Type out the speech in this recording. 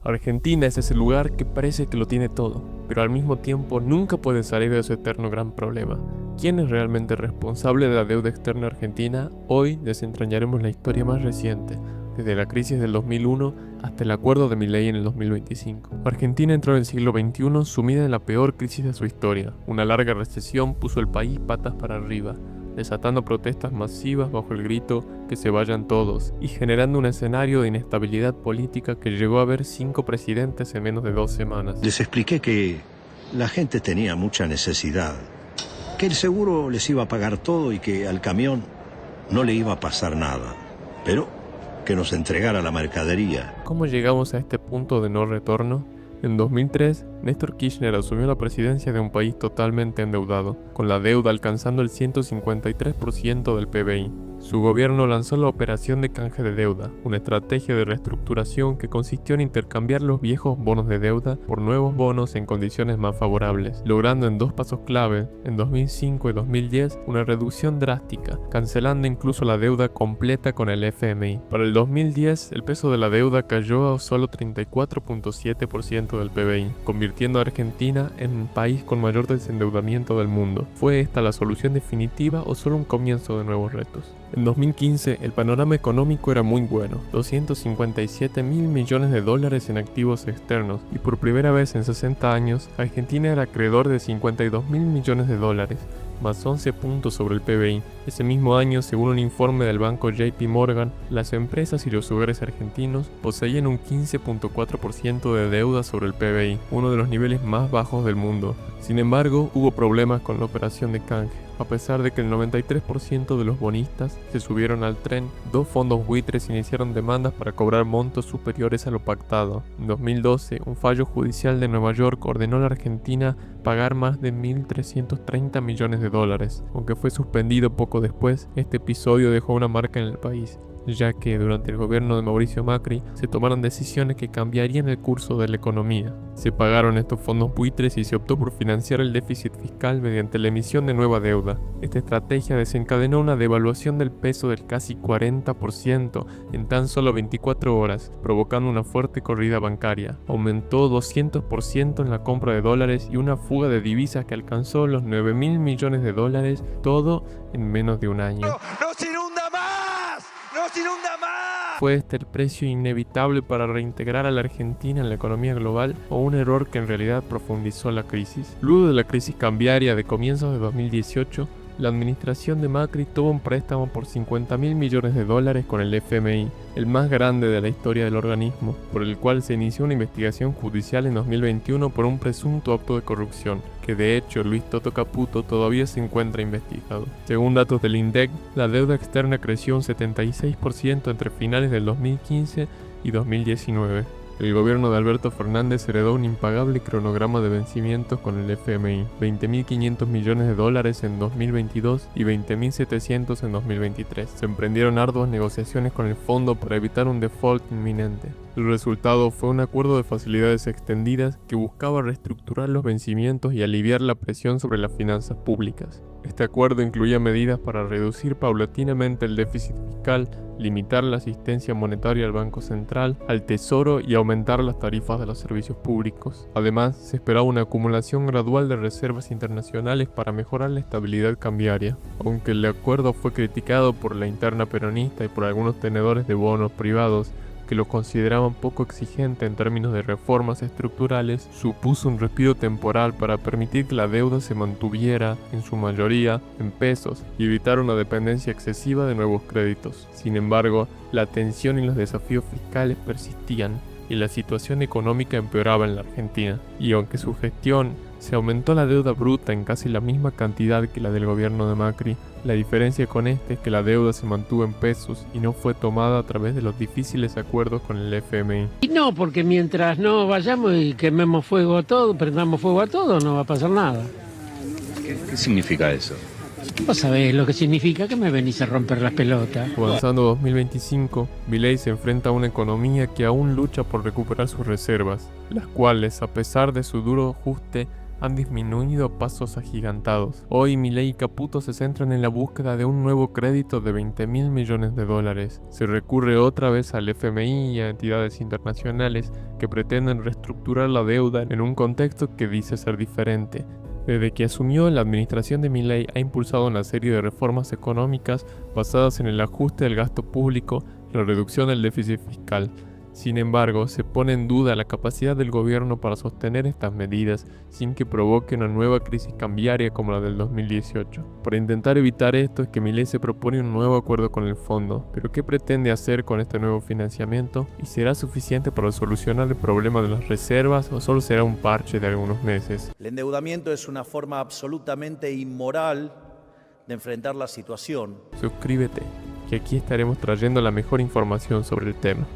Argentina es ese lugar que parece que lo tiene todo, pero al mismo tiempo nunca puede salir de su eterno gran problema. ¿Quién es realmente responsable de la deuda externa argentina? Hoy desentrañaremos la historia más reciente, desde la crisis del 2001 hasta el acuerdo de Milei en el 2025. Argentina entró en el siglo XXI sumida en la peor crisis de su historia. Una larga recesión puso el país patas para arriba, desatando protestas masivas bajo el grito "que se vayan todos" y generando un escenario de inestabilidad política que llegó a haber 5 presidentes en menos de 2 semanas. Les expliqué que la gente tenía mucha necesidad, que el seguro les iba a pagar todo y que al camión no le iba a pasar nada, pero que nos entregara la mercadería. ¿Cómo llegamos a este punto de no retorno? En 2003, Néstor Kirchner asumió la presidencia de un país totalmente endeudado, con la deuda alcanzando el 153% del PBI. Su gobierno lanzó la operación de canje de deuda, una estrategia de reestructuración que consistió en intercambiar los viejos bonos de deuda por nuevos bonos en condiciones más favorables, logrando en 2 pasos clave, en 2005 y 2010, una reducción drástica, cancelando incluso la deuda completa con el FMI. Para el 2010, el peso de la deuda cayó a solo 34.7% del PBI, convirtiendo a Argentina en un país con mayor desendeudamiento del mundo. ¿Fue esta la solución definitiva o solo un comienzo de nuevos retos? En 2015, el panorama económico era muy bueno, 257 mil millones de dólares en activos externos, y por primera vez en 60 años, Argentina era acreedor de 52 mil millones de dólares, más 11 puntos sobre el PBI. Ese mismo año, según un informe del banco JP Morgan, las empresas y los hogares argentinos poseían un 15.4% de deuda sobre el PBI, uno de los niveles más bajos del mundo. Sin embargo, hubo problemas con la operación de canje. A pesar de que el 93% de los bonistas se subieron al tren, 2 fondos buitres iniciaron demandas para cobrar montos superiores a lo pactado. En 2012, un fallo judicial de Nueva York ordenó a la Argentina pagar más de 1.330 millones de dólares. Aunque fue suspendido poco después, este episodio dejó una marca en el país, ya que durante el gobierno de Mauricio Macri se tomaron decisiones que cambiarían el curso de la economía. Se pagaron estos fondos buitres y se optó por financiar el déficit fiscal mediante la emisión de nueva deuda. Esta estrategia desencadenó una devaluación del peso del casi 40% en tan solo 24 horas, provocando una fuerte corrida bancaria. Aumentó 200% en la compra de dólares y una fuga de divisas que alcanzó los 9 mil millones de dólares, todo en menos de un año. ¡Nos inunda más! ¡Nos inunda más! ¿Fue este el precio inevitable para reintegrar a la Argentina en la economía global o un error que en realidad profundizó la crisis? Luego de la crisis cambiaria de comienzos de 2018, la administración de Macri tuvo un préstamo por 50 mil millones de dólares con el FMI, el más grande de la historia del organismo, por el cual se inició una investigación judicial en 2021 por un presunto acto de corrupción, que de hecho Luis Toto Caputo todavía se encuentra investigado. Según datos del INDEC, la deuda externa creció un 76% entre finales del 2015 y 2019. El gobierno de Alberto Fernández heredó un impagable cronograma de vencimientos con el FMI, 20.500 millones de dólares en 2022 y 20.700 en 2023. Se emprendieron arduas negociaciones con el fondo para evitar un default inminente. El resultado fue un acuerdo de facilidades extendidas que buscaba reestructurar los vencimientos y aliviar la presión sobre las finanzas públicas. Este acuerdo incluía medidas para reducir paulatinamente el déficit fiscal, limitar la asistencia monetaria al Banco Central, al Tesoro y aumentar las tarifas de los servicios públicos. Además, se esperaba una acumulación gradual de reservas internacionales para mejorar la estabilidad cambiaria. Aunque el acuerdo fue criticado por la interna peronista y por algunos tenedores de bonos privados, que lo consideraban poco exigente en términos de reformas estructurales, supuso un respiro temporal para permitir que la deuda se mantuviera, en su mayoría, en pesos y evitar una dependencia excesiva de nuevos créditos. Sin embargo, la tensión y los desafíos fiscales persistían y la situación económica empeoraba en la Argentina. Y aunque su gestión se aumentó la deuda bruta en casi la misma cantidad que la del gobierno de Macri, la diferencia con este es que la deuda se mantuvo en pesos y no fue tomada a través de los difíciles acuerdos con el FMI. Y no, porque mientras no vayamos y quememos fuego a todo, prendamos fuego a todo, no va a pasar nada. ¿Qué significa eso? Vos sabés lo que significa que me venís a romper las pelotas. Avanzando 2025, Milei se enfrenta a una economía que aún lucha por recuperar sus reservas, las cuales, a pesar de su duro ajuste, han disminuido a pasos agigantados. Hoy Milei y Caputo se centran en la búsqueda de un nuevo crédito de 20.000 millones de dólares. Se recurre otra vez al FMI y a entidades internacionales que pretenden reestructurar la deuda en un contexto que dice ser diferente. Desde que asumió, la administración de Milei ha impulsado una serie de reformas económicas basadas en el ajuste del gasto público y la reducción del déficit fiscal. Sin embargo, se pone en duda la capacidad del gobierno para sostener estas medidas sin que provoque una nueva crisis cambiaria como la del 2018. Para intentar evitar esto es que Milei se propone un nuevo acuerdo con el fondo. ¿Pero qué pretende hacer con este nuevo financiamiento? ¿Y será suficiente para solucionar el problema de las reservas o solo será un parche de algunos meses? El endeudamiento es una forma absolutamente inmoral de enfrentar la situación. Suscríbete, que aquí estaremos trayendo la mejor información sobre el tema.